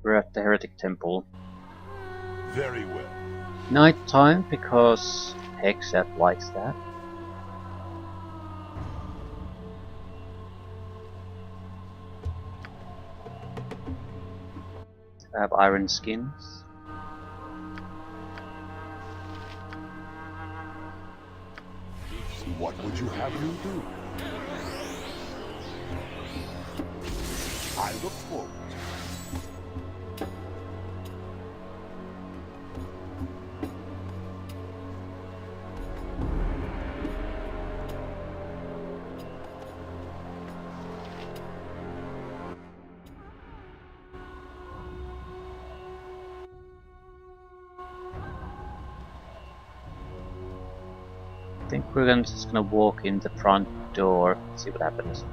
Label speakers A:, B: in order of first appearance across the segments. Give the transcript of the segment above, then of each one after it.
A: We're at the Heretic Temple.
B: Very well.
A: Nighttime, because Hexat likes that. I have iron skins.
B: What would you have me do? I look forward.
A: I think we're just gonna walk in the front door, see what happens.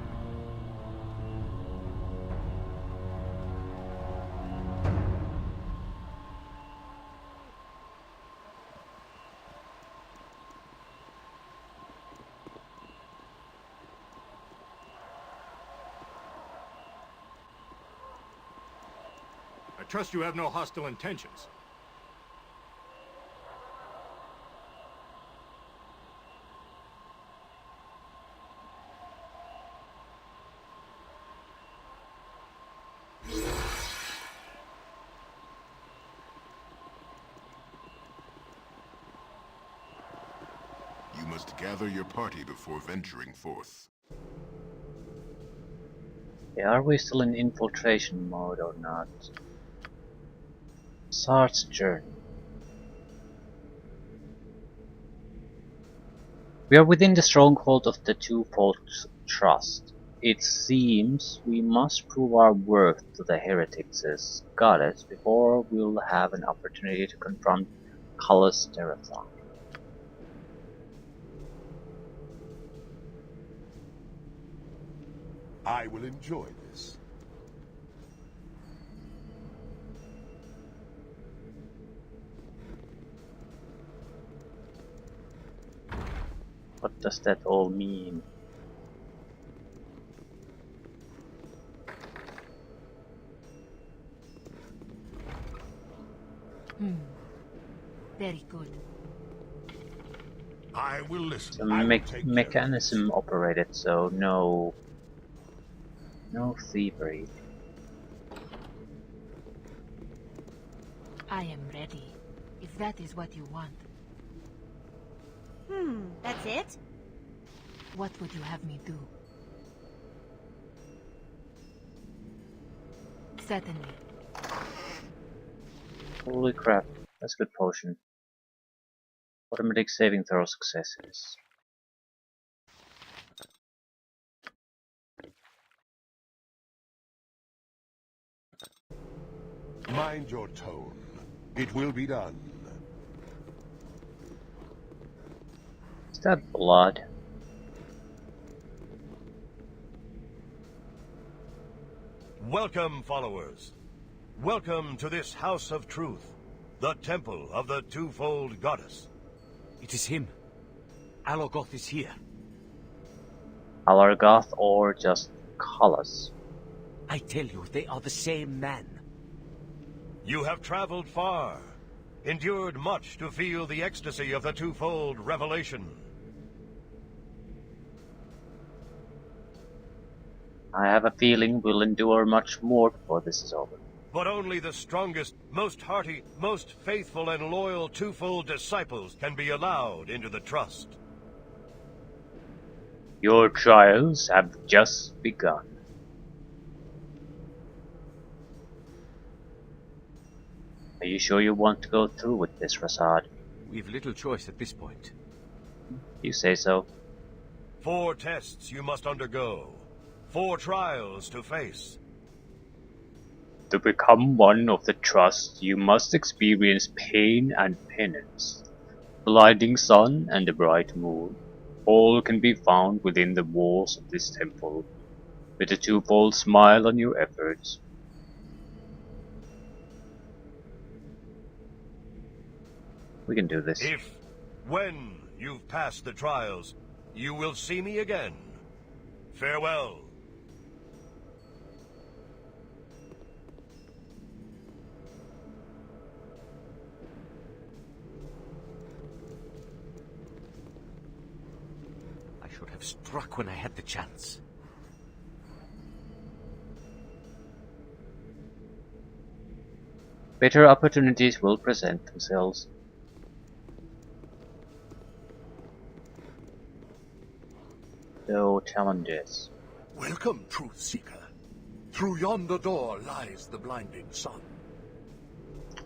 C: I trust you have no hostile intentions.
B: You must gather your party before venturing forth.
A: Yeah, are we still in infiltration mode or not? Sart's journey. We are within the stronghold of the twofold trust. It seems we must prove our worth to the heretics as goddess before we'll have an opportunity to confront Cullis Terrathon.
B: I will enjoy this.
A: What does that all mean?
D: Very good.
B: I will listen.
A: It's
B: I will take
A: mechanism operated, so no thievery.
D: I am ready, if that is what you want.
E: That's it?
D: What would you have me do? Certainly.
A: Holy crap, that's a good potion. Automatic saving throw successes.
B: Mind your tone. It will be done.
A: Is that blood?
F: Welcome, followers. Welcome to this House of Truth, the Temple of the Twofold Goddess.
G: It is him. Alogoth is here.
A: Alargoth or just Cullis?
G: I tell you, they are the same man.
F: You have traveled far, endured much to feel the ecstasy of the twofold revelation.
A: I have a feeling we'll endure much more before this is over.
F: But only the strongest, most hearty, most faithful and loyal twofold disciples can be allowed into the trust.
A: Your trials have just begun. Are you sure you want to go through with this, Rasad?
G: We've little choice at this point.
A: You say so.
F: 4 tests you must undergo. 4 trials to face.
A: To become one of the Trust, you must experience pain and penance. Blinding sun and the bright moon, all can be found within the walls of this temple. With a twofold smile on your efforts. We can do this.
F: If, when you've passed the trials, you will see me again. Farewell.
G: have struck when I had the chance.
A: Better opportunities will present themselves. No challenges.
E: Welcome, Truth Seeker. Through yonder door lies the blinding sun.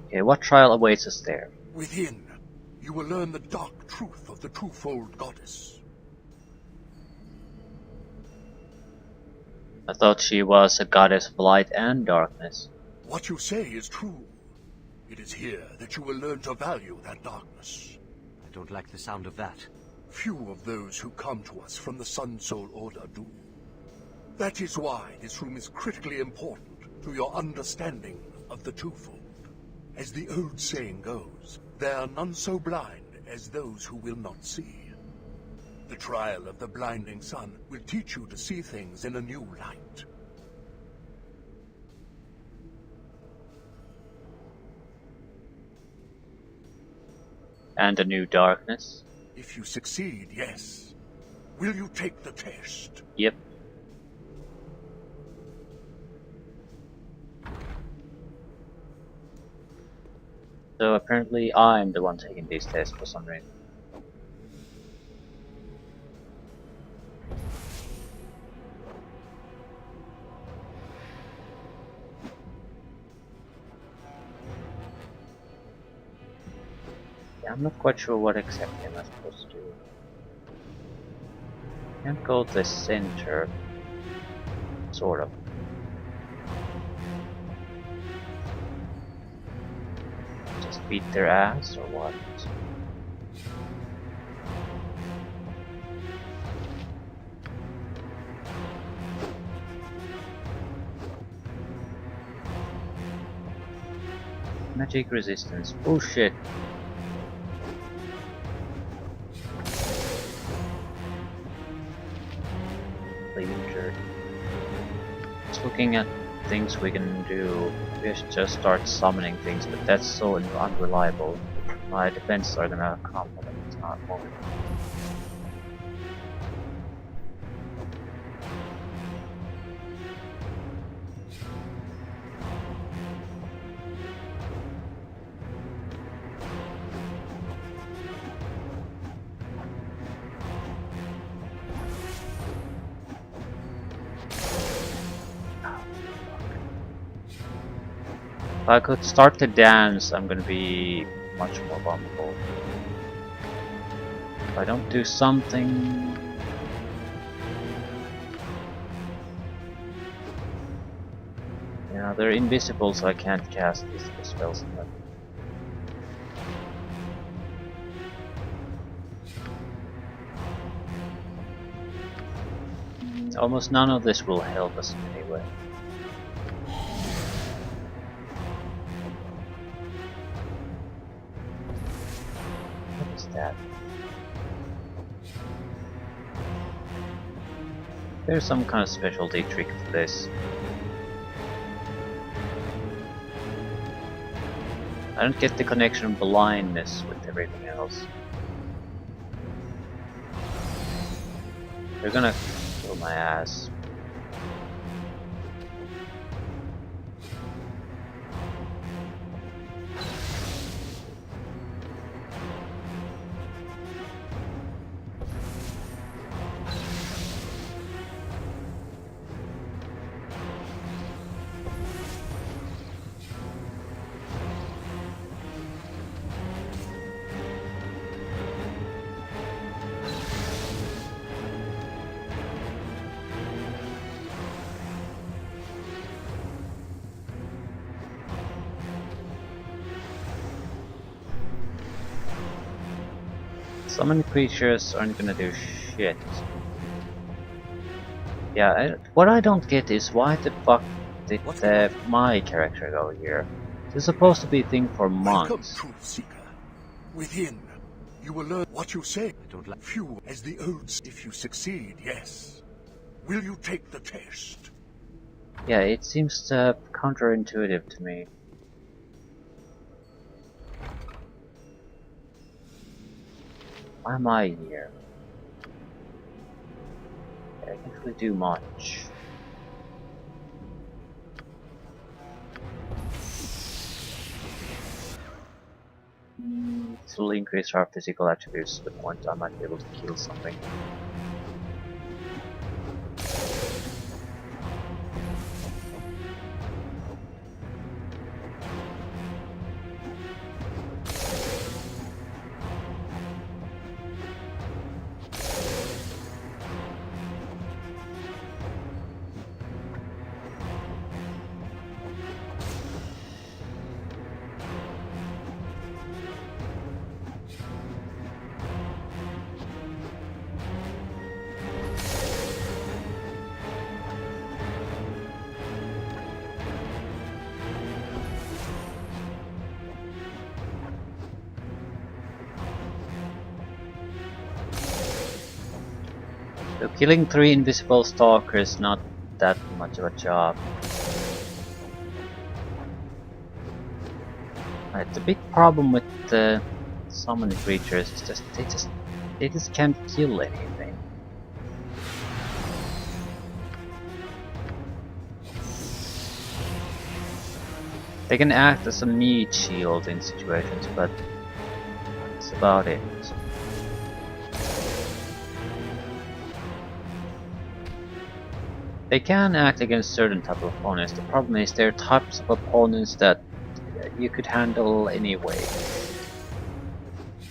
A: Okay, what trial awaits us there?
E: Within, you will learn the dark truth of the twofold goddess.
A: I thought she was a goddess of light and darkness.
E: What you say is true. It is here that you will learn to value that darkness.
G: I don't like the sound of that.
E: Few of those who come to us from the Sun Soul Order do. That is why this room is critically important to your understanding of the twofold. As the old saying goes, there are none so blind as those who will not see. The trial of the blinding sun will teach you to see things in a new light.
A: And a new darkness?
E: If you succeed, yes. Will you take the test?
A: Yep. So apparently I'm the one taking these tests for some reason. Yeah, I'm not quite sure what exactly am I supposed to do. Can't go to the center. Sort of. Just beat their ass or what? Magic resistance. Bullshit. Injured. Just looking at things we can do. We should just start summoning things, but that's so unreliable. My defenses are gonna come when it's not moving. If I could start to dance, I'm gonna be much more vulnerable. If I don't do something... Yeah, they're invisible, so I can't cast these spells on them. Almost none of this will help us anyway. What is that? There's some kind of specialty trick for this. I don't get the connection blindness with everything else. They're gonna kill my ass. Summon creatures aren't gonna do shit. Yeah, what I don't get is why the fuck did my character go here? This is supposed to be a thing for
E: Welcome,
A: monks.
E: Truth Seeker. Within, you will learn what you say.
G: I don't like...
E: Few as the odes. If you succeed, yes. Will you take the test?
A: Yeah, it seems counterintuitive to me. Why am I here? I can't really do much. This will increase our physical attributes to the point I might be able to kill something. So killing 3 invisible stalkers is not that much of a job. Right, the big problem with the summoned creatures is just they just can't kill anything. They can act as a meat shield in situations, but that's about it. They can act against certain type of opponents. The problem is there are types of opponents that you could handle anyway.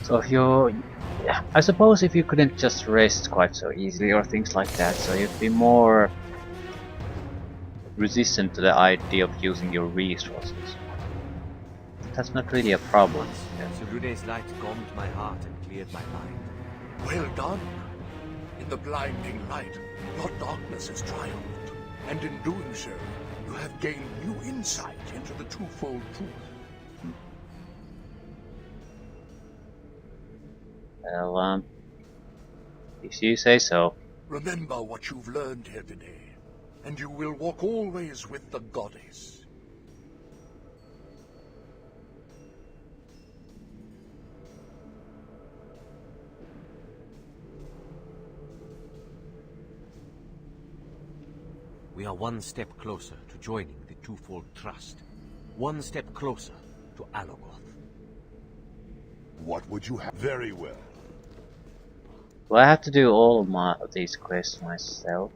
A: So if you, I suppose if you couldn't just rest quite so easily or things like that, so you'd be more resistant to the idea of using your resources. That's not really a problem.
G: Sarune's light calmed my heart and cleared my mind.
E: Well done. In the blinding light, your darkness has triumphed. And in doing so, you have gained new insight into the twofold truth.
A: Well, if you say so.
E: Remember what you've learned here today, and you will walk always with the goddess.
G: We are one step closer to joining the twofold trust. One step closer to Alogoth.
B: What would you have? Very well.
A: Do I have to do all of these quests myself?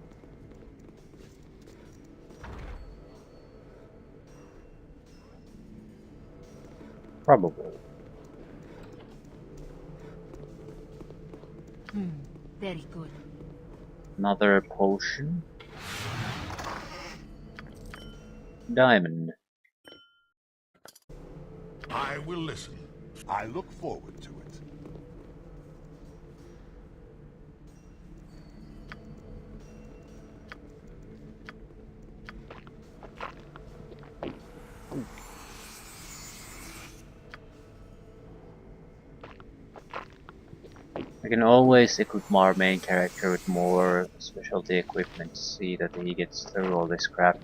A: Probably.
D: Very good.
A: Another potion. Diamond.
B: I will listen. I look forward to it.
A: I can always equip our main character with more specialty equipment to see that he gets through all this crap.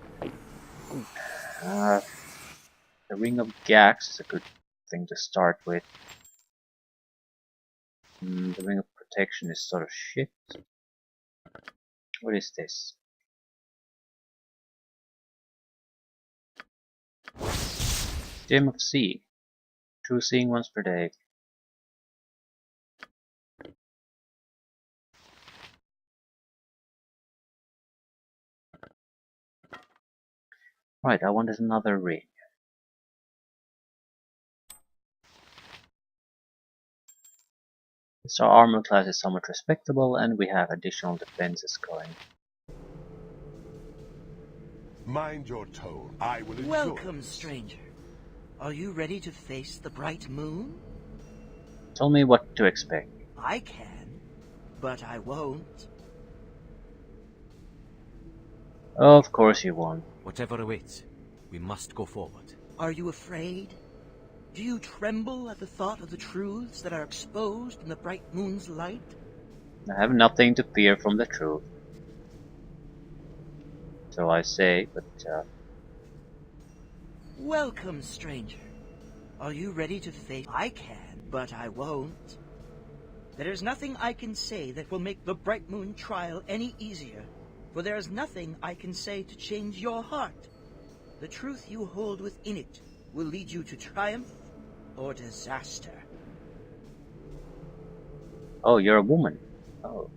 A: The Ring of Gax is a good thing to start with. The Ring of Protection is sort of shit. What is this? Gem of Sea. True seeing once per day. Right, I wanted another ring. So our armor class is somewhat respectable and we have additional defenses going.
B: Mind your tone. I will enjoy.
H: Welcome, stranger. Are you ready to face the bright moon?
A: Tell me what to expect.
H: I can, but I won't.
A: Of course you won't.
G: Whatever awaits, we must go forward.
H: Are you afraid? Do you tremble at the thought of the truths that are exposed in the bright moon's light?
A: I have nothing to fear from the truth. So I say, but
H: Welcome, stranger. Are you ready to face... I can, but I won't. There is nothing I can say that will make the Bright Moon trial any easier, for there is nothing I can say to change your heart. The truth you hold within it will lead you to triumph or disaster.
A: Oh, you're a woman. Oh.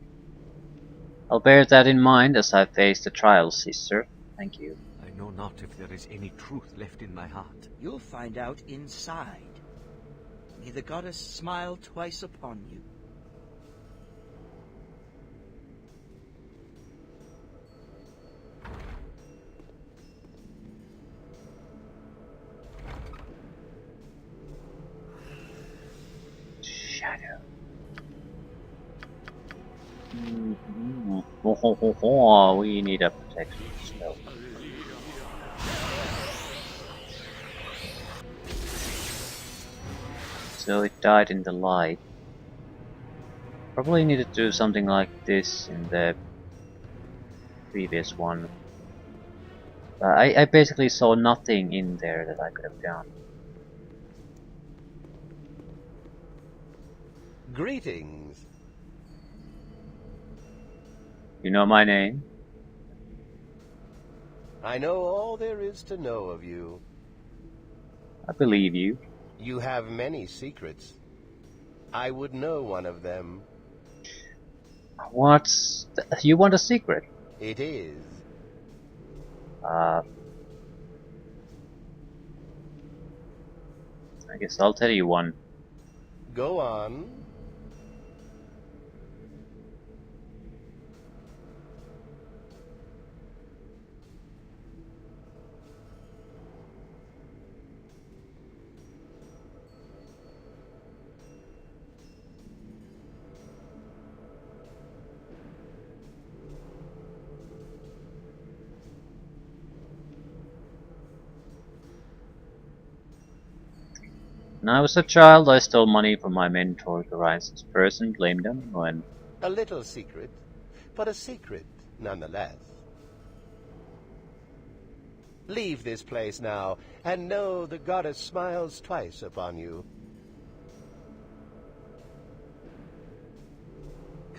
A: I'll bear that in mind as I face the trial, sister. Thank you.
G: I know not if there is any truth left in my heart.
H: You'll find out inside. May the goddess smile twice upon you.
A: Shadow. Oh, we need a protection spell. So it died in the light. Probably needed to do something like this in the previous one. I basically saw nothing in there that I could have done.
F: Greetings.
A: You know my name?
F: I know all there is to know of you.
A: I believe you.
F: You have many secrets. I would know one of them.
A: You want a secret?
F: It is.
A: I guess I'll tell you one.
F: Go on.
A: When I was a child, I stole money from my mentor to rise as a person, blamed them when...
F: A little secret, but a secret nonetheless. Leave this place now, and know the goddess smiles twice upon you.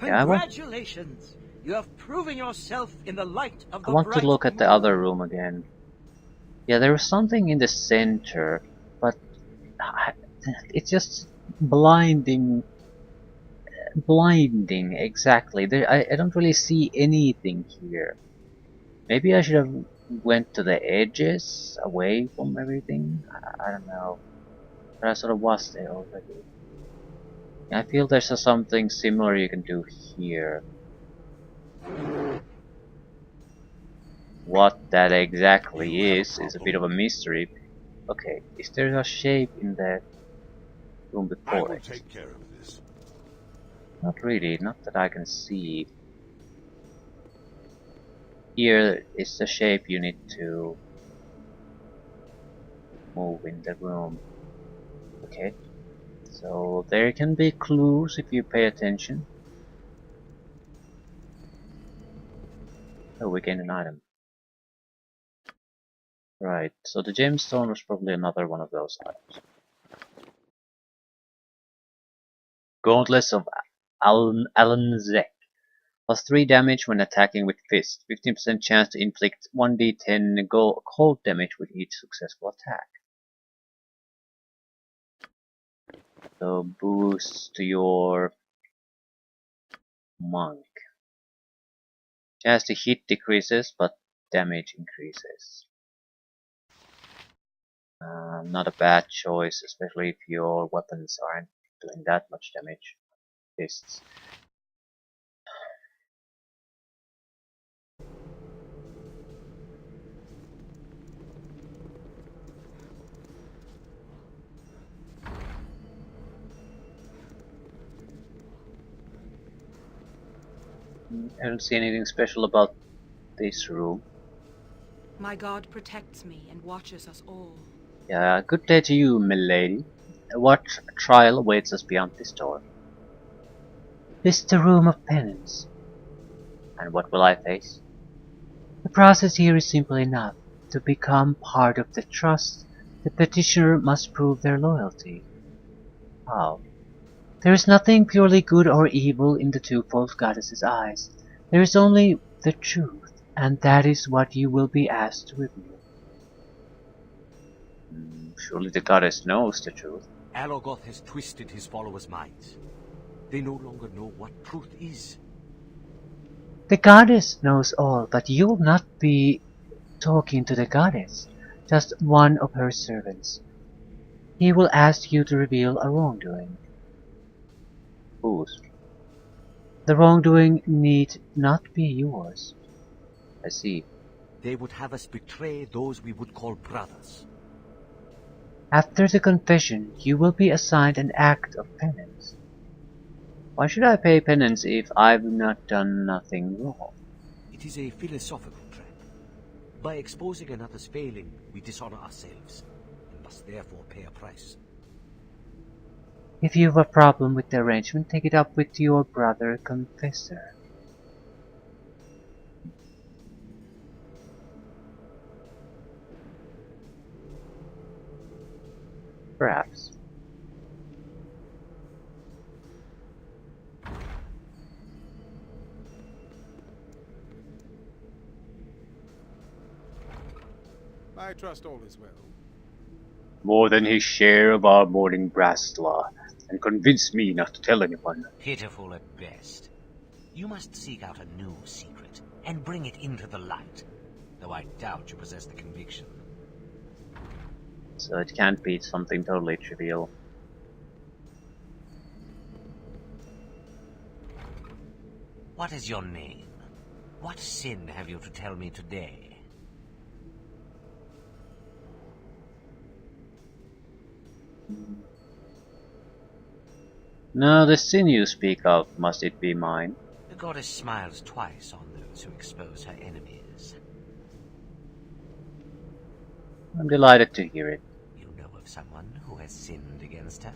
A: Yeah,
H: Congratulations! You have proven yourself in the light of the
A: I want to look at the other room again. Yeah, there was something in the center, but it's just blinding. Blinding, exactly. I don't really see anything here. Maybe I should have went to the edges, away from everything. I don't know. But I sort of was there already. I feel there's something similar you can do here. What that exactly is a bit of a mystery. Okay, is there a shape in the room
B: I
A: before
B: will
A: it?
B: take care of this.
A: Not really, not that I can see. Here is the shape you need to move in the room. Okay, so there can be clues if you pay attention. Oh, we gain an item. Right, so the gemstone was probably another one of those items. Gauntlets of Alanzek. Plus 3 damage when attacking with fist. 15% chance to inflict 1d10 cold damage with each successful attack. So boost to your monk. Chance to hit decreases, but damage increases. Not a bad choice, especially if your weapons aren't doing that much damage. Fists. I don't see anything special about this room.
D: My god protects me and watches us all.
A: Yeah, good day to you, milady. What trial awaits us beyond this door? This is the room of penance. And what will I face? The process here is simple enough. To become part of the trust, the petitioner must prove their loyalty. How? There is nothing purely good or evil in the twofold goddess's eyes. There is only the truth, and that is what you will be asked to reveal. Surely the goddess knows the truth.
G: Alogoth has twisted his followers' minds. They no longer know what truth is.
A: The goddess knows all, but you will not be talking to the goddess, just one of her servants. He will ask you to reveal a wrongdoing. Whose? The wrongdoing need not be yours. I see.
G: They would have us betray those we would call brothers.
A: After the confession, you will be assigned an act of penance. Why should I pay penance if I've not done nothing wrong?
G: It is a philosophical trap. By exposing another's failing, we dishonor ourselves, and must therefore pay a price.
A: If you have a problem with the arrangement, take it up with your brother confessor. Perhaps.
I: I trust all is well.
A: More than his share of our morning brasla, and convince me not to tell anyone.
J: Pitiful at best. You must seek out a new secret, and bring it into the light, though I doubt you possess the conviction.
A: So it can't be something totally trivial.
J: What is your name? What sin have you to tell me today?
A: No, the sin you speak of, must it be mine?
J: The goddess smiles twice on those who expose her enemies.
A: I'm delighted to hear it.
J: You know of someone who has sinned against her?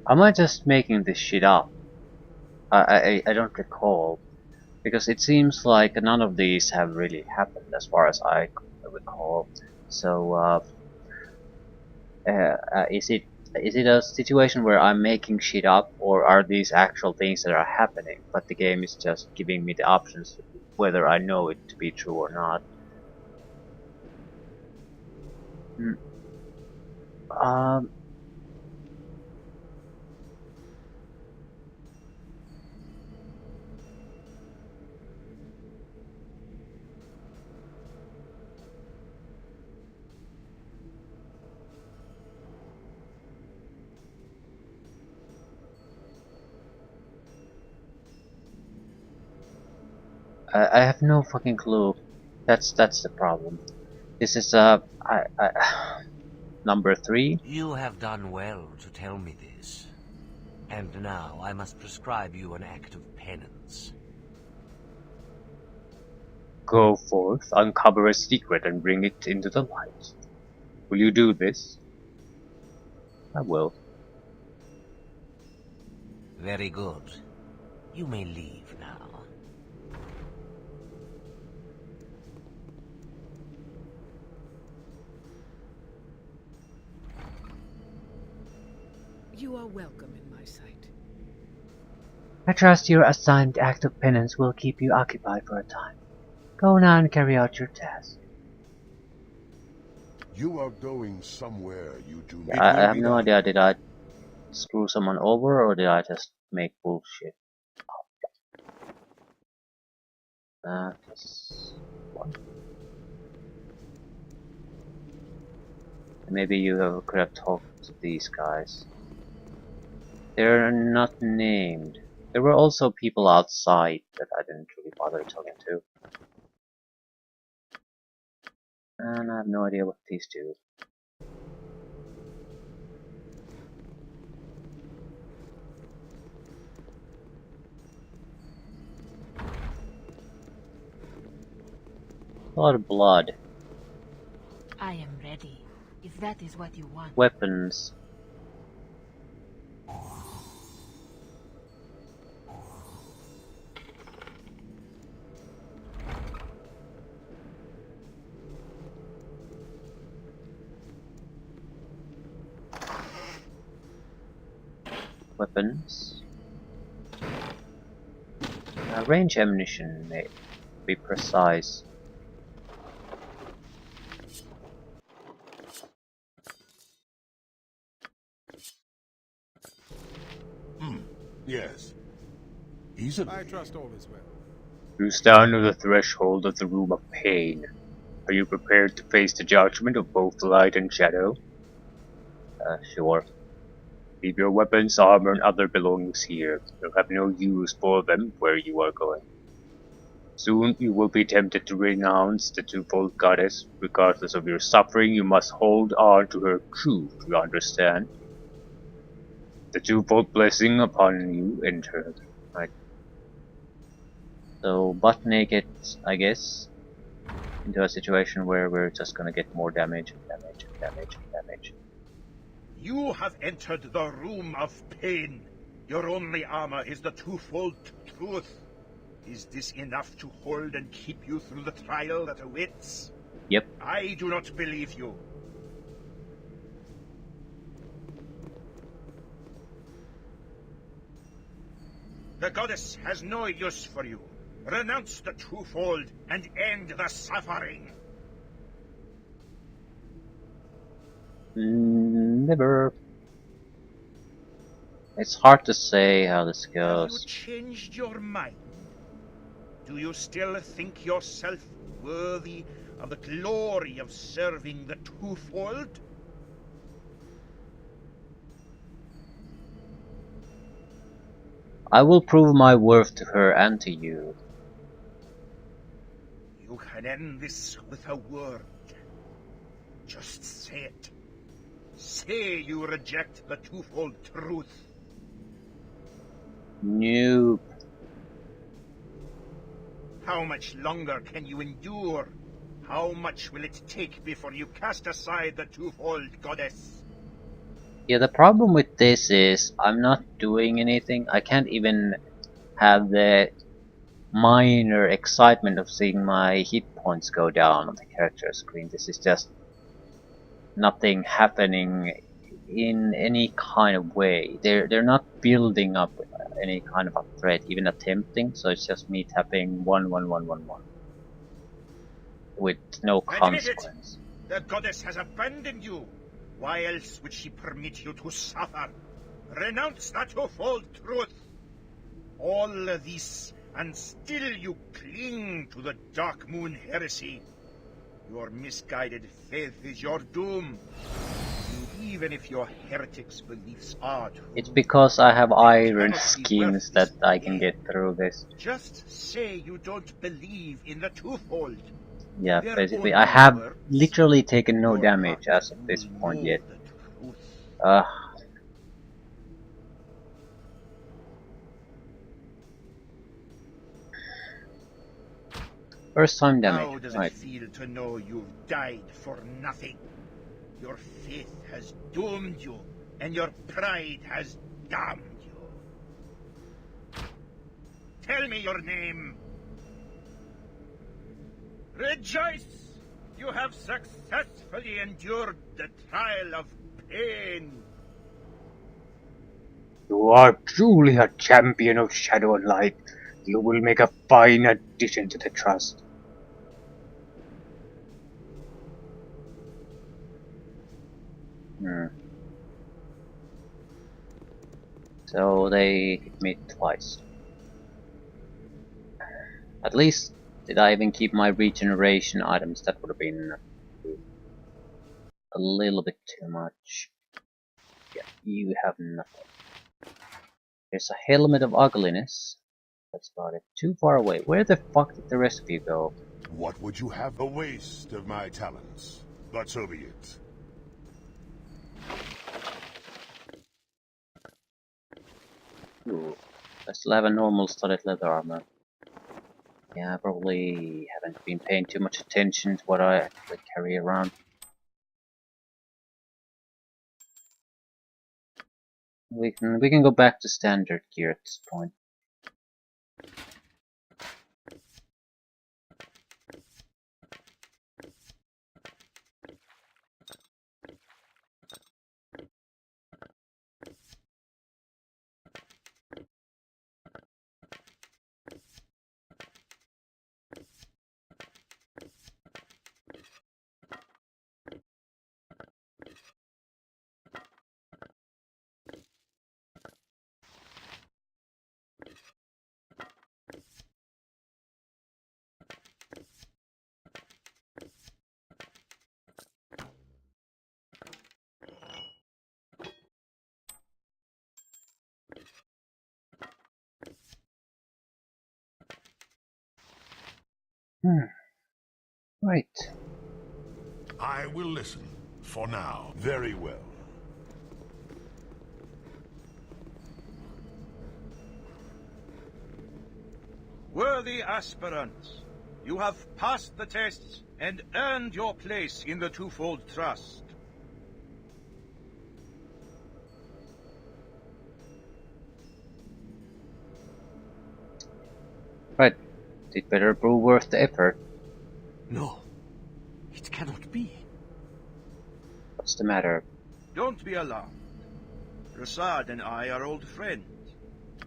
A: Am I just making this shit up? I don't recall. Because it seems like none of these have really happened as far as I recall. So, is it a situation where I'm making shit up, or are these actual things that are happening, but the game is just giving me the options whether I know it to be true or not? Um, I have no fucking clue. That's the problem. This is number 3.
J: You have done well to tell me this. And now I must prescribe you an act of penance.
A: Go forth, uncover a secret, and bring it into the light. Will you do this? I will.
J: Very good. You may leave now.
D: You are welcome in my sight.
A: I trust your assigned act of penance will keep you occupied for a time. Go now and carry out your task.
B: You are going somewhere you do not.
A: I have no idea, did I screw someone over or did I just make bullshit? This one. Maybe you could have talked to these guys. They're not named. There were also people outside that I didn't really bother talking to. And I have no idea what these do. A lot of blood.
K: I am ready.
D: If that is what you want.
A: Weapons. Weapons. Range ammunition, may be precise.
E: Yes. Easily.
I: I trust all is well.
A: You stand on the threshold of the room of pain. Are you prepared to face the judgment of both light and shadow? Sure. Leave your weapons, armor, and other belongings here. You'll have no use for them where you are going. Soon you will be tempted to renounce the twofold goddess. Regardless of your suffering, you must hold on to her truth, you understand? The twofold blessing upon you and her. Right. So, butt naked, I guess, into a situation where we're just gonna get more damage and damage and damage and damage.
K: You have entered the room of pain. Your only armor is the twofold truth. Is this enough to hold and keep you through the trial that awaits?
A: Yep.
K: I do not believe you. The goddess has no use for you. Renounce the twofold and end the suffering.
A: Never. It's hard to say how this
K: Have you
A: goes.
K: changed your mind? Do you still think yourself worthy of the glory of serving the twofold?
A: I will prove my worth to her and to you.
K: You can end this with a word. Just say it. Say you reject the twofold truth.
A: Nope.
K: How much longer can you endure? How much will it take before you cast aside the twofold goddess?
A: Yeah, the problem with this is I'm not doing anything. I can't even have the minor excitement of seeing my hit points go down on the character screen. This is just nothing happening in any kind of way. They're not building up any kind of a threat, even attempting. So it's just me tapping 11111 with no consequence.
K: The goddess has abandoned you. Why else would she permit you to suffer? Renounce the twofold truth. All this, and still you cling to the Dark Moon heresy. Your misguided faith is your doom. Even if your heretic's beliefs are true,
A: It's because I have iron skins that I can get through this.
K: just say you don't believe in the twofold.
A: Yeah, basically, I have literally taken no damage as of this point yet. First time damage.
K: How does it feel to know you've died for nothing? Your faith has doomed you, and your pride has damned you. Tell me your name. Rejoice! You have successfully endured the trial of pain.
A: You are truly a champion of shadow and light. You will make a fine addition to the trust. So they hit me twice. At least, did I even keep my regeneration items? That would have been a little bit too much. Yeah, you have nothing. There's a helmet of ugliness. That's about it. Too far away. Where the fuck did the rest of you go?
E: What would you have? A waste of my talents. But so be it.
A: Ooh, I still have a normal studded leather armor. Yeah, I probably haven't been paying too much attention to what I actually carry around. We can go back to standard gear at this point. Right.
B: I will listen, for now.
E: Very well.
K: Worthy aspirants, you have passed the tests and earned your place in the Twofold Trust.
A: Right. It better prove worth the effort.
G: No, it cannot be.
A: What's the matter?
K: Don't be alarmed. Rasad and I are old friends.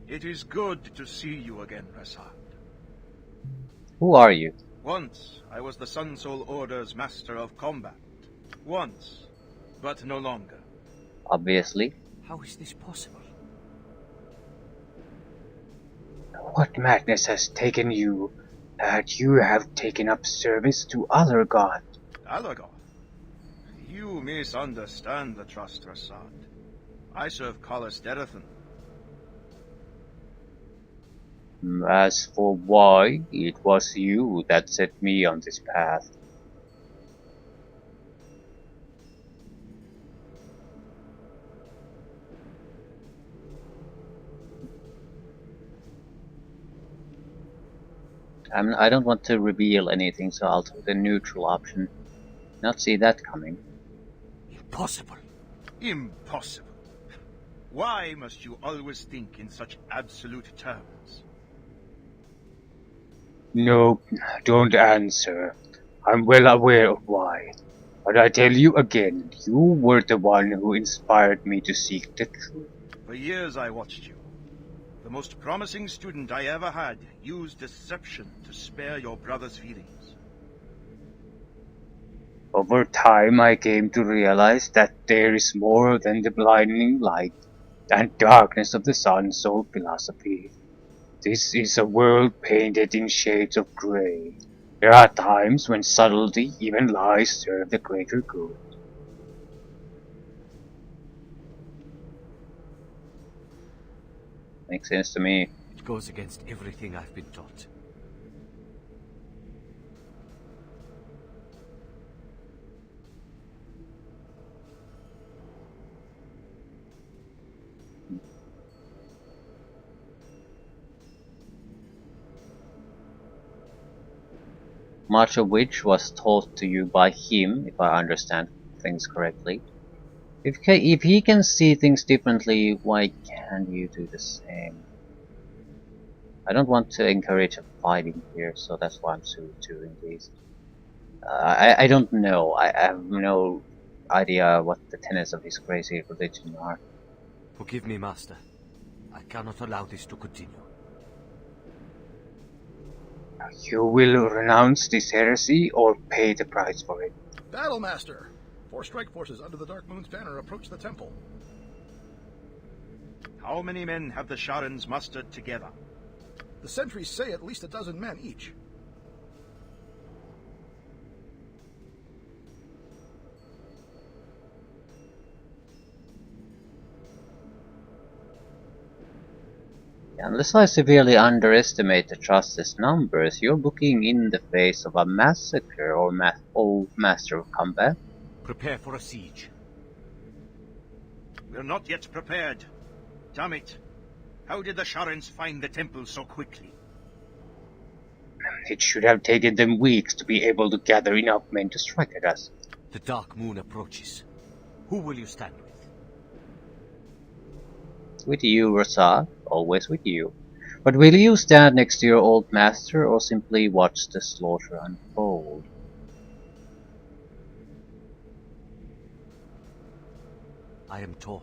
K: It is good to see you again, Rasad.
A: Who are you?
K: Once, I was the Sun Soul Order's Master of Combat. Once, but no longer.
A: Obviously.
G: How is this possible?
A: What madness has taken you that you have taken up service to other gods?
K: Alagoth, you misunderstand the Trust, Rasad. I serve Khalas Derathan.
A: As for why, it was you that set me on this path. I don't want to reveal anything, so I'll take the neutral option. Not see that coming.
G: Impossible.
K: Impossible. Why must you always think in such absolute terms?
A: No, don't answer. I'm well aware of why. But I tell you again, you were the one who inspired me to seek the truth.
K: For years I watched you. The most promising student I ever had used deception to spare your brother's feelings.
A: Over time I came to realize that there is more than the blinding light and darkness of the Sun Soul philosophy. This is a world painted in shades of grey. There are times when subtlety, even lies, serve the greater good. Makes sense to me.
G: It goes against everything I've been taught.
A: Much of which was taught to you by him, if I understand things correctly. If he can see things differently, why can't you do the same? I don't want to encourage a fighting here, so that's why I'm doing these. I don't know. I have no idea what the tenets of his crazy religion are.
G: Forgive me, Master. I cannot allow this to continue.
A: You will renounce this heresy or pay the price for it.
I: Battlemaster! 4 strike forces under the Dark Moon's banner approach the temple.
K: How many men have the Sharans mustered together?
I: The sentries say at least 12 men each.
A: Unless I severely underestimate the Trust's numbers, you're looking in the face of a massacre or Master of Combat.
G: Prepare for a siege.
K: We're not yet prepared. Damn it. How did the Sharans find the temple so quickly?
A: It should have taken them weeks to be able to gather enough men to strike at us.
G: The Dark Moon approaches. Who will you stand with?
A: With you, Rasa, always with you. But will you stand next to your old master or simply watch the slaughter unfold?
G: I am torn.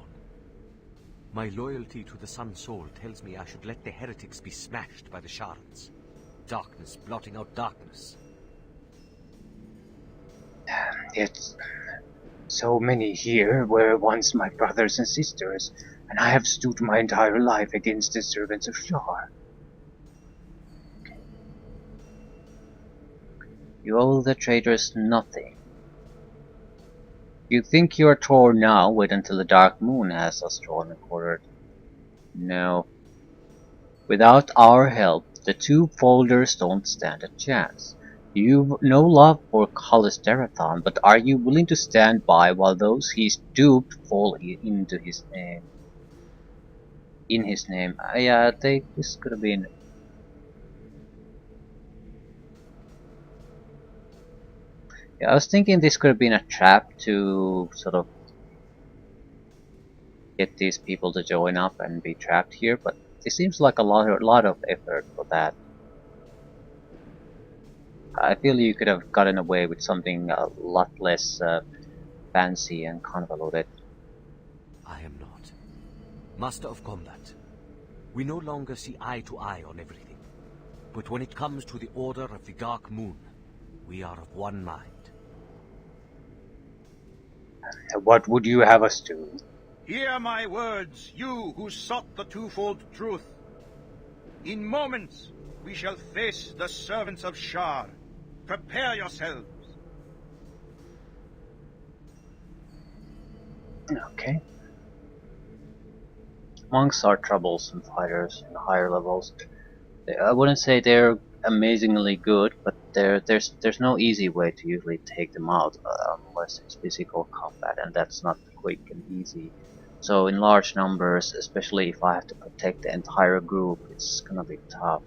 G: My loyalty to the Sun Soul tells me I should let the heretics be smashed by the shards. Darkness blotting out darkness.
A: Yet, so many here were once my brothers and sisters, and I have stood my entire life against the servants of Shar. You owe the traitors nothing. You think you are torn now? Wait until the Dark Moon has us torn and quartered. No. Without our help, the two folders don't stand a chance. You've no love for Calisterathon, but are you willing to stand by while those he's duped fall into his name? In his name. Yeah, I think this could have been... Yeah, I was thinking this could have been a trap to sort of get these people to join up and be trapped here, but it seems like a lot of effort for that. I feel you could have gotten away with something a lot less fancy and convoluted.
G: I am not. Master of Combat. We no longer see eye to eye on everything. But when it comes to the Order of the Dark Moon, we are of one mind.
A: What would you have us do?
K: Hear my words, you who sought the twofold truth. In moments, we shall face the servants of Shar. Prepare yourselves.
A: Okay. Monks are troublesome fighters in higher levels. I wouldn't say they're amazingly good, but there's no easy way to usually take them out unless it's physical combat, and that's not quick and easy. So in large numbers, especially if I have to protect the entire group, it's gonna be tough.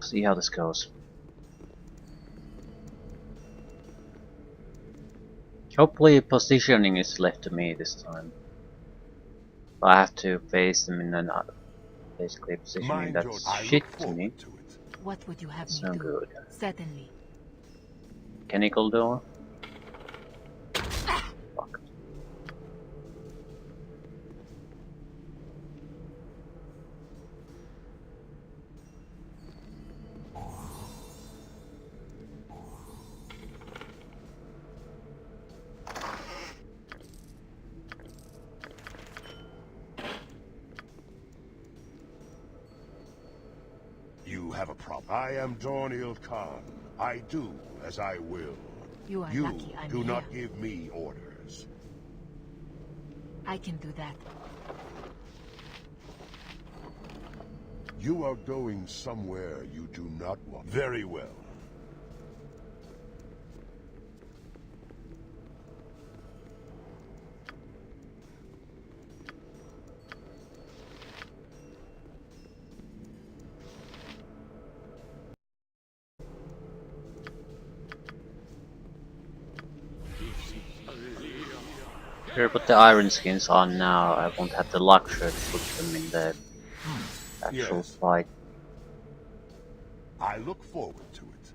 A: See how this goes. Hopefully positioning is left to me this time. I have to face them in an basically positioning that's shit to me.
D: What would you have
A: It's
D: me
A: no
D: do?
A: good.
D: Certainly.
A: Mechanical door? Fuck.
B: You have a problem. I am Dorniel Khan. I do as I will.
D: You are
B: You
D: lucky I'm
B: do
D: here.
B: not give me orders.
D: I can do that.
B: You are going somewhere you do not want. Very well.
A: Here, put the iron skins on now. I won't have the luxury to put them in the actual
B: Yes.
A: fight.
B: I look forward to it.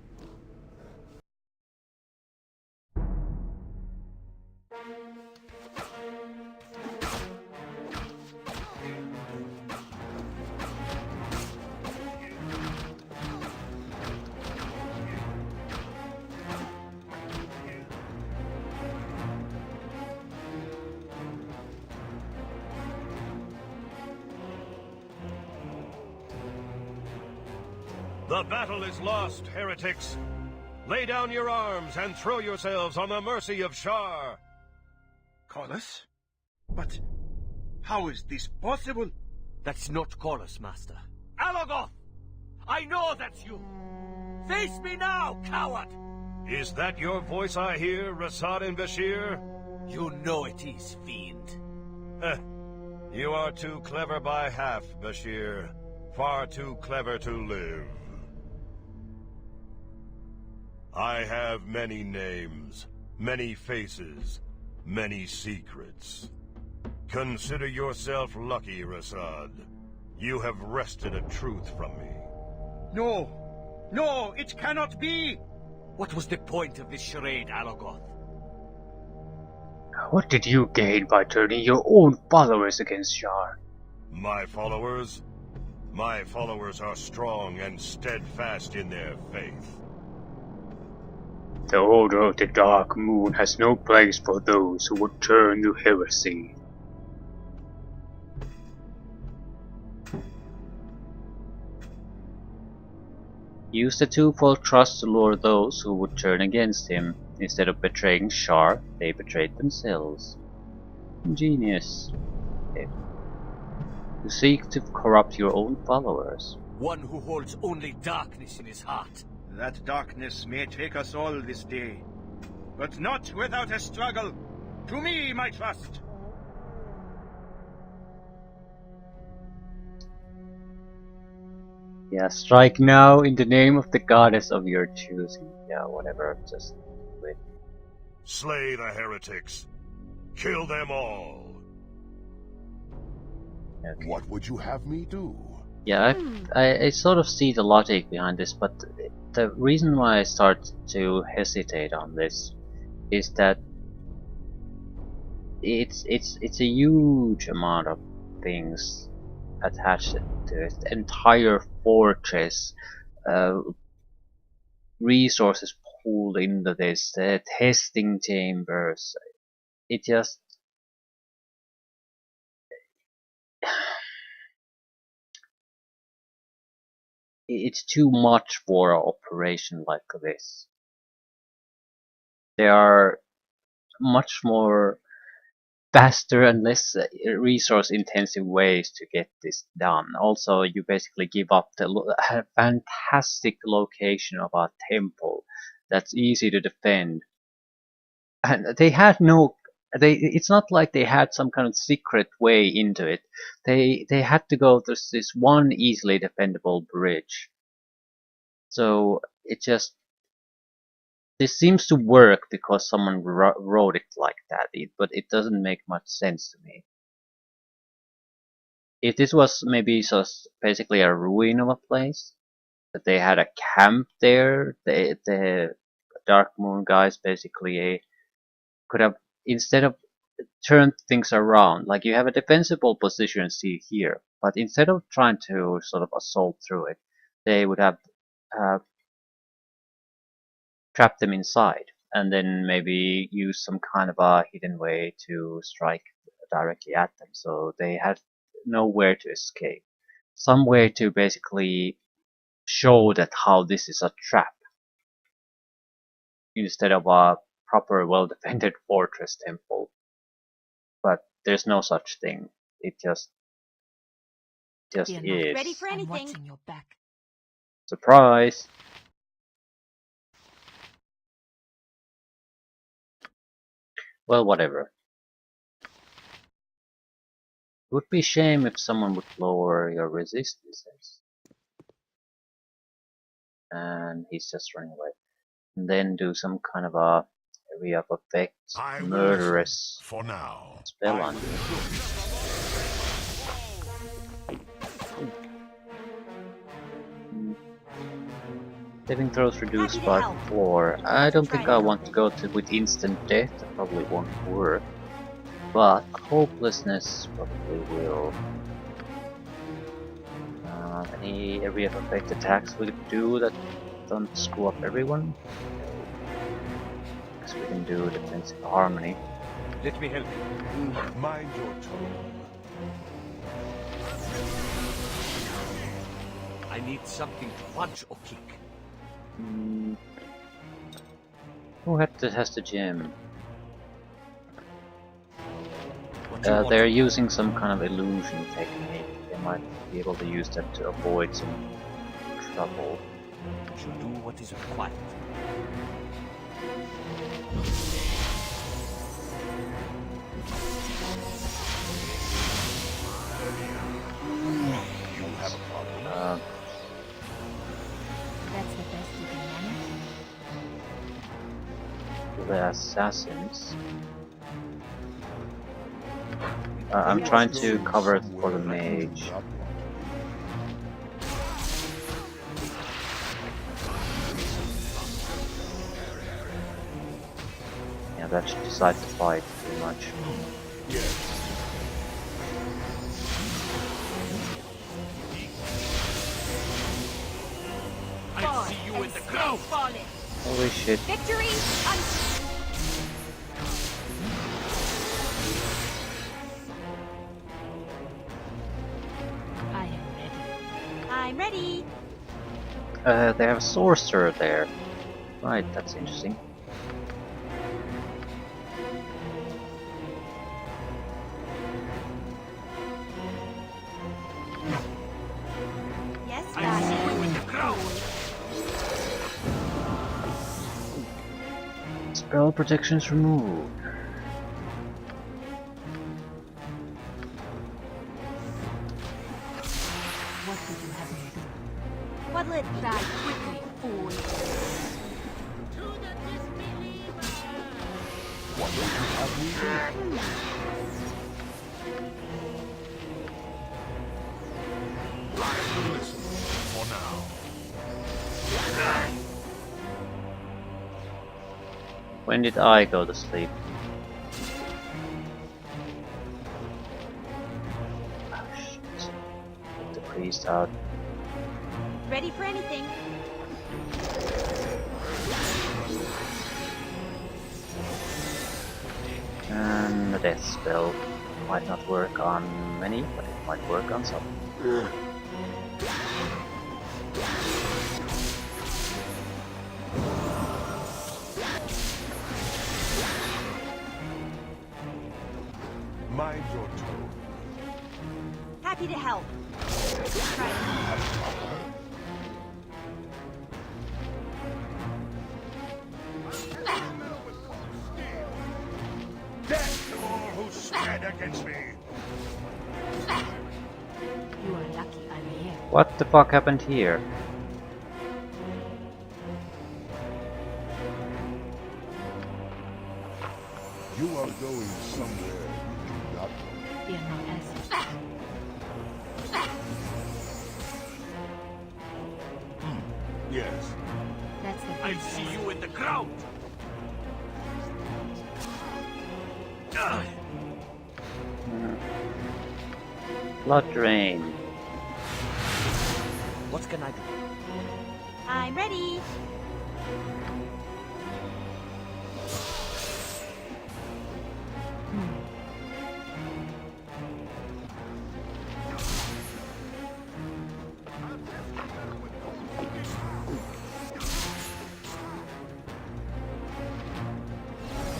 F: The battle is lost, heretics. Lay down your arms and throw yourselves on the mercy of Shar.
K: Collis? But how is this possible?
G: That's not Chorus, Master.
J: Alagoth! I know that's you! Face me now, coward!
F: Is that your voice I hear, Rasad and Bashir?
J: You know it is, fiend.
F: Heh. You are too clever by half, Bashir. Far too clever to live. I have many names, many faces, many secrets. Consider yourself lucky, Rasad. You have wrested a truth from me.
K: No! No, it cannot be!
G: What was the point of this charade, Alagoth?
A: What did you gain by turning your own followers against Shar?
F: My followers? My followers are strong and steadfast in their faith.
A: The Order of the Dark Moon has no place for those who would turn to heresy. Use the twofold trust to lure those who would turn against him. Instead of betraying Shar, they betrayed themselves. Ingenious. Okay. You seek to corrupt your own followers.
G: One who holds only darkness in his heart.
K: That darkness may take us all this day, but not without a struggle. To me, my trust!
A: Yeah, strike now in the name of the goddess of your choosing. Yeah, whatever, just wait.
F: Slay the heretics. Kill them all.
A: Okay.
B: What would you have me do?
A: Yeah, I sort of see the logic behind this, but the reason why I start to hesitate on this is that it's a huge amount of things attached to it. The entire fortress, resources pulled into this, testing chambers. It just it's too much for an operation like this. There are much more faster and less resource intensive ways to get this done. Also, you basically give up the fantastic location of a temple that's easy to defend. And they had no it's not like they had some kind of secret way into it. They had to go through this one easily defendable bridge. So it just this seems to work because someone wrote it like that, but it doesn't make much sense to me. If this was maybe just basically a ruin of a place, that they had a camp there, the Dark Moon guys basically could have, instead of turned things around, like you have a defensible position see here, but instead of trying to sort of assault through it, they would have trapped them inside and then maybe use some kind of a hidden way to strike directly at them, so they had nowhere to escape. Some way to basically show that how this is a trap instead of a proper well-defended fortress temple. But there's no such thing. It just is.
L: Ready for anything.
D: What's in your back?
A: Surprise! Well, whatever. It would be a shame if someone would lower your resistances. And he's just running away. And then do some kind of a area of effect murderous
B: for now.
A: Spell on you. Saving throws reduced by 4. I don't think I want to go with instant death. That probably won't work. But hopelessness probably will. Any area of effect attacks we could do that don't screw up everyone? Because we can do defensive harmony.
G: Let me help you.
B: Mind your tone.
G: I need something to punch or kick.
A: Who has the gem? They're using some kind of illusion technique. They might be able to use that to avoid some trouble.
G: I should do what is required.
B: You have a problem.
L: That's the best you can manage.
A: The assassins. I'm
B: You
A: trying
B: must
A: to
B: go
A: cover it for
B: somewhere
A: the
B: you do
A: mage.
B: not want
A: Yeah, that should decide the fight pretty much.
B: Yes.
F: I see you in the crowd.
A: Holy shit.
L: Victory! I am ready. I'm ready.
A: They have a sorcerer there. Right, that's interesting.
L: Yes,
F: I see you in the crowd.
A: Spell protections removed.
L: What would you have me do? What'll it die quickly, fool?
B: What would you have me do?
I: Listen, for now.
A: When did I go to sleep? Oh shit. Get the priest out.
L: Ready for anything?
A: And the death spell might not work on many, but it might work on some.
B: Mind your tone.
L: Happy to help. Right.
K: Death to all who stand against me!
L: You are lucky I'm here.
A: What the fuck happened here?
B: You are going somewhere you do not want.
L: Fear not as
B: Yes.
L: That's the
F: I
L: thing.
F: see you in the crowd.
A: Blood drain.
G: What can I do?
L: I'm ready.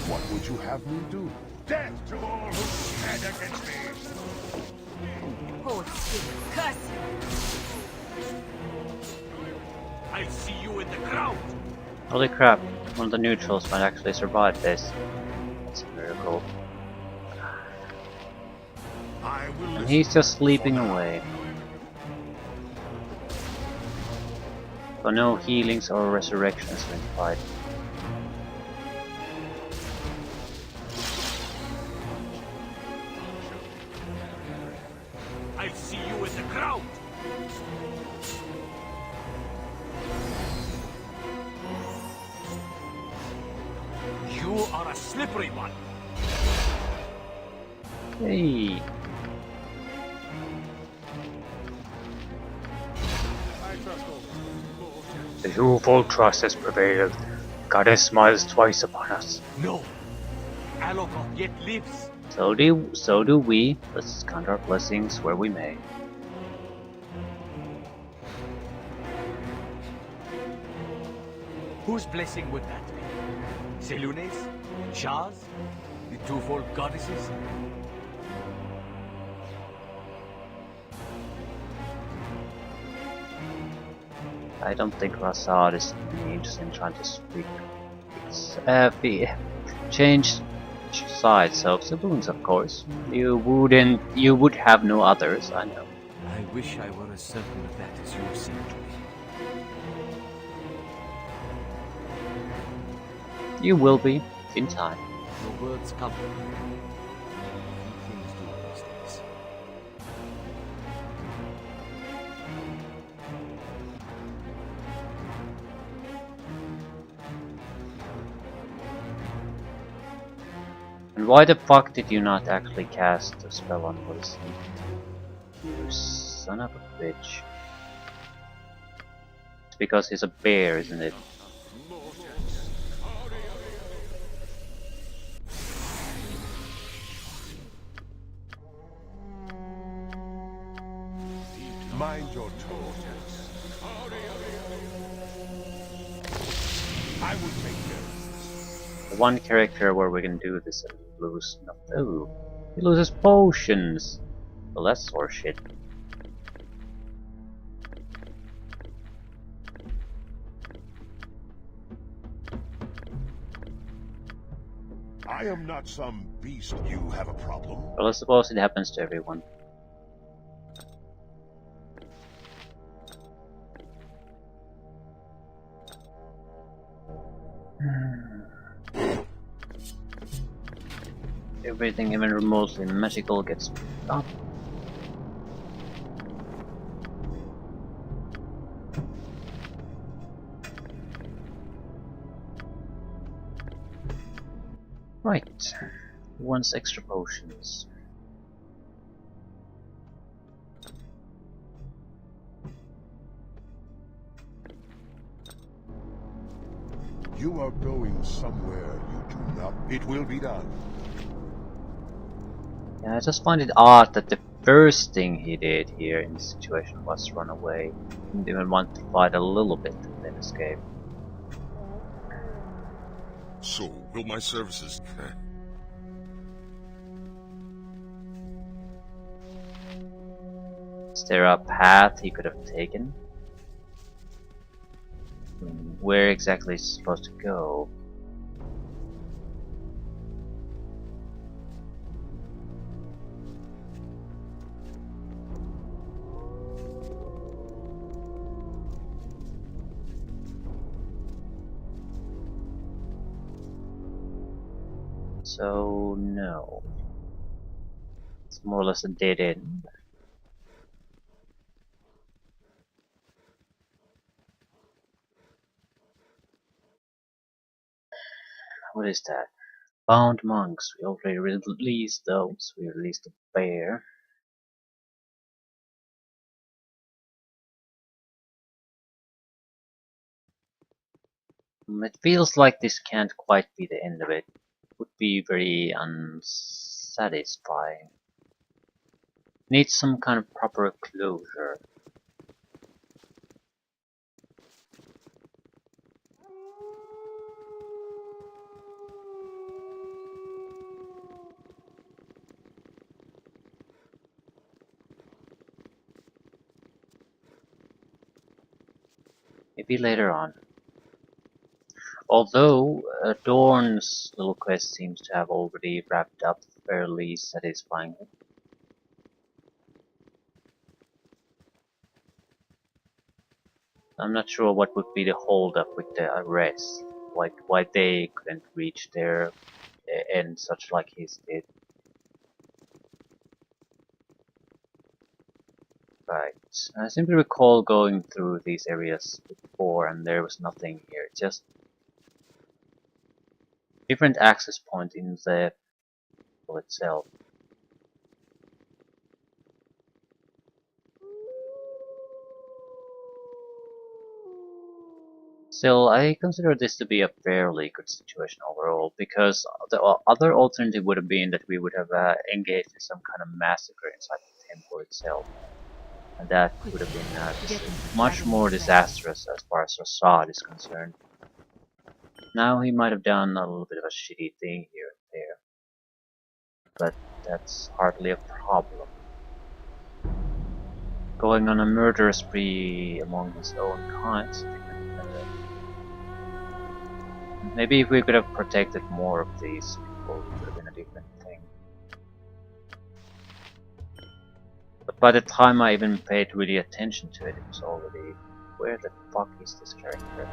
B: What would you have me do?
K: Death to all who stand against me!
L: Hold still. Curse you.
F: I see you in the crowd.
A: Holy crap, one of the neutrals might actually survive this. That's a miracle.
B: I will
A: And
B: listen.
A: he's just sleeping away. So no healings or resurrections in the fight.
F: I see you in the crowd. You are a slippery one.
A: Hey! The twofold trust has prevailed. Goddess smiles twice upon us.
F: No. Alogoth yet lives.
A: So do we. Let's count our blessings where we may.
G: Whose blessing would that be? Selune's? Shah's? The twofold goddesses?
A: I don't think Rasad is really interested in trying to speak. Change sides of the boons, of course. You would have no others, I know.
G: I wish I were as certain of that as you seem to be.
A: You will be, in time.
G: Your words comfort me. Few things do at this
A: And why the fuck did you not actually cast a spell on Wilson? You son of a bitch. It's because he's a bear, isn't it?
E: Mind your tone. I will take care of
A: The one character where we can do this and lose nothing. Oh, he loses potions. Well, that's horseshit.
E: I am not some beast. You have a problem?
A: Well, I suppose it happens to everyone. Everything even remotely magical gets up. Right. Who wants extra potions?
E: You are going somewhere you do not. It will be done.
A: Yeah, I just find it odd that the first thing he did here in this situation was run away. He didn't even want to fight a little bit and then escape.
E: So, will my services...
A: Is there a path he could have taken? Where exactly is he supposed to go? So, no. It's more or less a dead end. What is that? Bound monks. We already released those. We released the bear. It feels like this can't quite be the end of it. Would be very unsatisfying. Needs some kind of proper closure. Maybe later on. Although Dorn's little quest seems to have already wrapped up fairly satisfyingly. I'm not sure what would be the hold up with the arrest. Why they couldn't reach their end such like his did. Right. I seem to recall going through these areas before and there was nothing here. Just different access point in the level itself. Still, I consider this to be a fairly good situation overall, because the other alternative would have been that we would have engaged in some kind of massacre inside the temple itself. And that would have been much more disastrous as far as Rasad is concerned. Now he might have done a little bit of a shitty thing here and there, but that's hardly a problem. Going on a murder spree among his own kind is a different matter. Maybe if we could have protected more of these people, it would have been a different thing. But by the time I even paid really attention to it, it was already... Where the fuck is this character?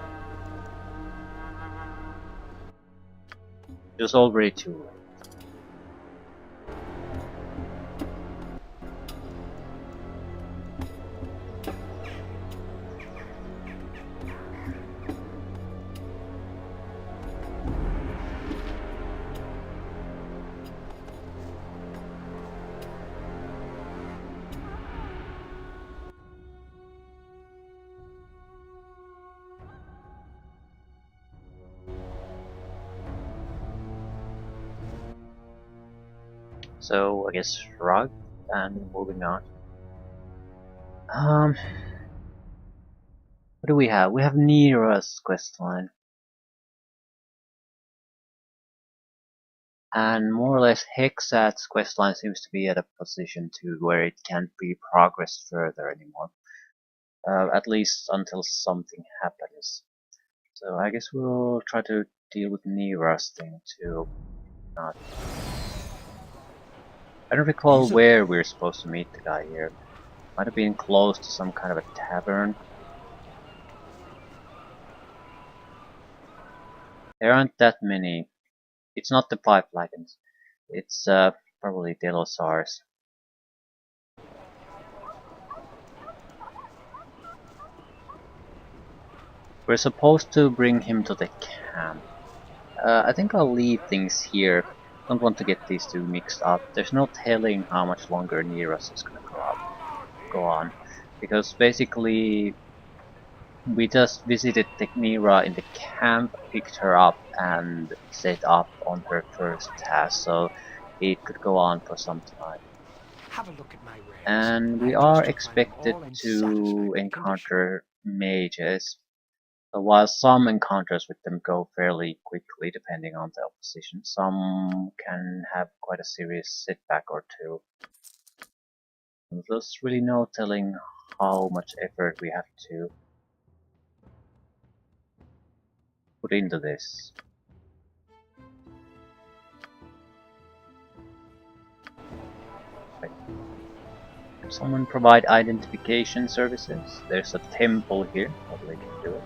A: It was already too late. So I guess rug and moving on. What do we have? We have Nira's questline. And more or less Hexat's questline seems to be at a position to where it can't be progressed further anymore. At least until something happens. So I guess we'll try to deal with Nira's thing too. Not. I don't recall where we're supposed to meet the guy here. Might have been close to some kind of a tavern. There aren't that many. It's not the Five Flagons. It's probably Delosars. We're supposed to bring him to the camp. I think I'll leave things here. Don't want to get these two mixed up. There's no telling how much longer Neros is gonna go on. Because basically we just visited Teknira in the camp, picked her up and set up on her first task, so it could go on for some time.
M: Have a look at my wares.
A: And we are expected to encounter mages. So while some encounters with them go fairly quickly depending on the opposition, some can have quite a serious setback or two. There's really no telling how much effort we have to put into this. Right. Can someone provide identification services? There's a temple here, probably can do it.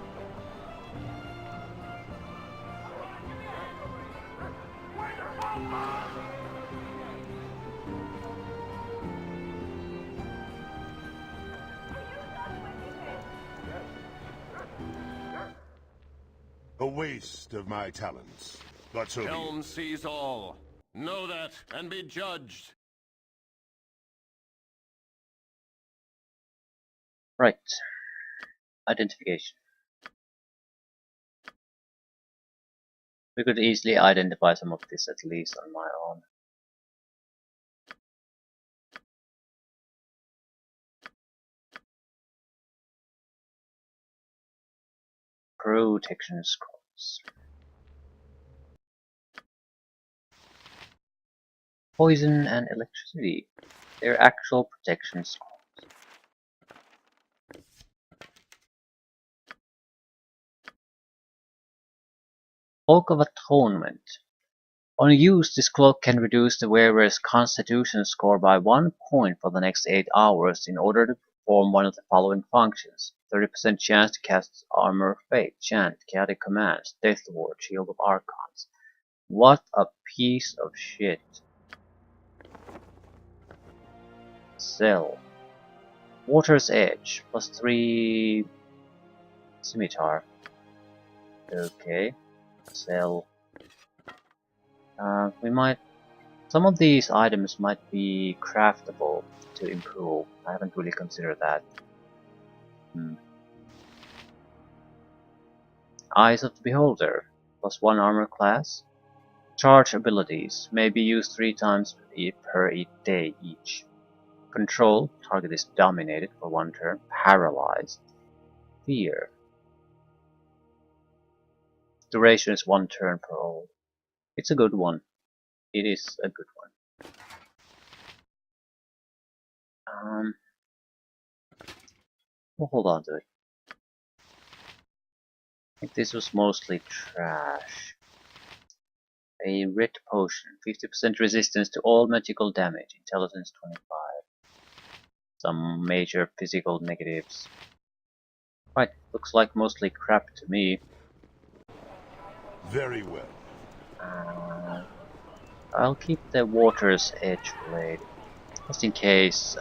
B: A waste of my talents, but so be it.
N: Helm sees all. Know that and be judged.
A: Right. Identification. We could easily identify some of this at least on my own. Protection scrolls. Poison and electricity. They're actual protection scrolls. Cloak of Atonement. On use, this cloak can reduce the wearer's constitution score by 1 point for the next 8 hours in order to perform one of the following functions. 30% chance to cast Armor of Fate, Chant, Chaotic Commands, Death Ward, Shield of Archons. What a piece of shit. Cell. Water's Edge, +3 Scimitar. Okay. Cell. Some of these items might be craftable to improve. I haven't really considered that. Eyes of the Beholder, +1 armor class. Charge abilities may be used 3 times per day each. Control, target is dominated for 1 turn. Paralyzed. Fear. Duration is 1 turn per all. It's a good one. It is a good one. We'll hold on to it. I think this was mostly trash. A red potion, 50% resistance to all magical damage, intelligence 25. Some major physical negatives. Right, looks like mostly crap to me.
B: Very well.
A: I'll keep the Water's Edge blade, just in case.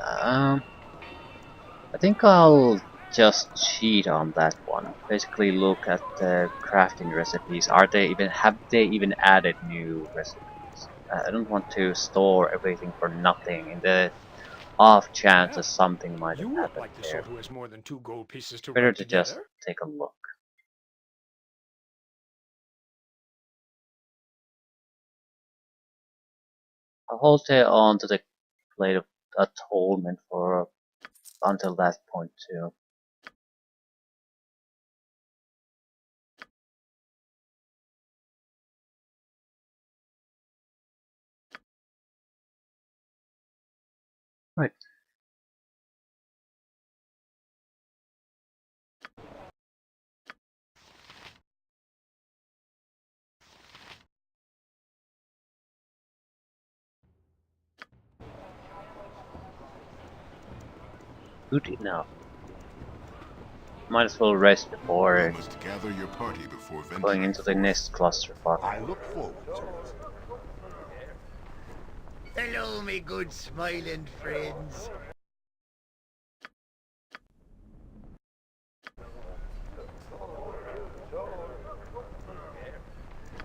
A: I think I'll just cheat on that one. Basically, look at the crafting recipes. Have they even added new recipes? I don't want to store everything for nothing in the off chance that something might have happened
M: like the
A: there.
M: sort who has more than 2 gold pieces to
A: Better
M: rub
A: to
M: together.
A: just take a look. I'll hold on to the Blade of Atonement for until that point too. Right. Good enough. Might as well rest
B: You
A: before
B: must gather your party before
A: going
B: venturing
A: into the
B: forth.
A: next clusterfuck.
E: I look forward to it.
K: Hello, me good smiling friends.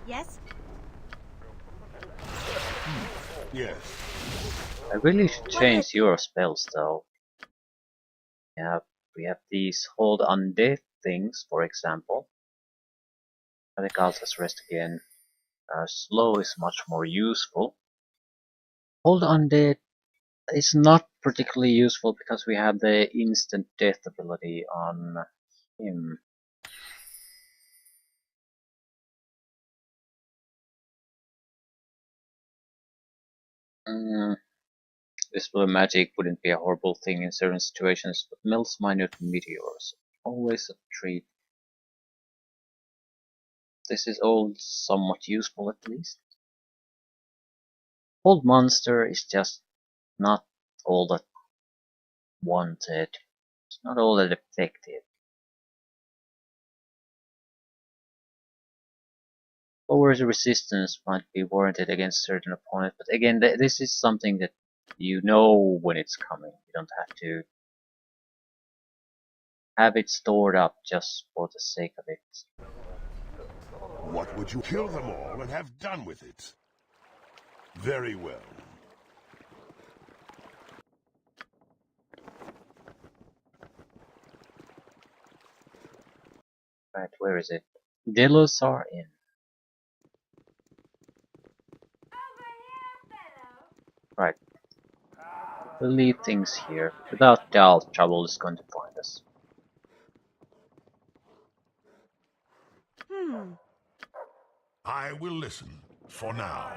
L: Yes?
E: Yes.
A: I really should change your spells though. Yeah, we have these hold undead things, for example. I think I'll just rest again. Slow is much more useful. Hold undead is not particularly useful because we have the instant death ability on him. Whisper magic wouldn't be a horrible thing in certain situations, but melts minute meteors. Always a treat. This is all somewhat useful at least. Old monster is just not all that wanted. It's not all that effective. Lower resistance might be warranted against certain opponents, but again, this is something that you know when it's coming. You don't have to have it stored up just for the sake of it.
E: What would you kill them all and have done with it? Very well.
A: Right, where is it? Delos are in. Right. We'll leave things here. Without doubt, trouble is going to find us.
L: Hmm.
E: I will listen, for now.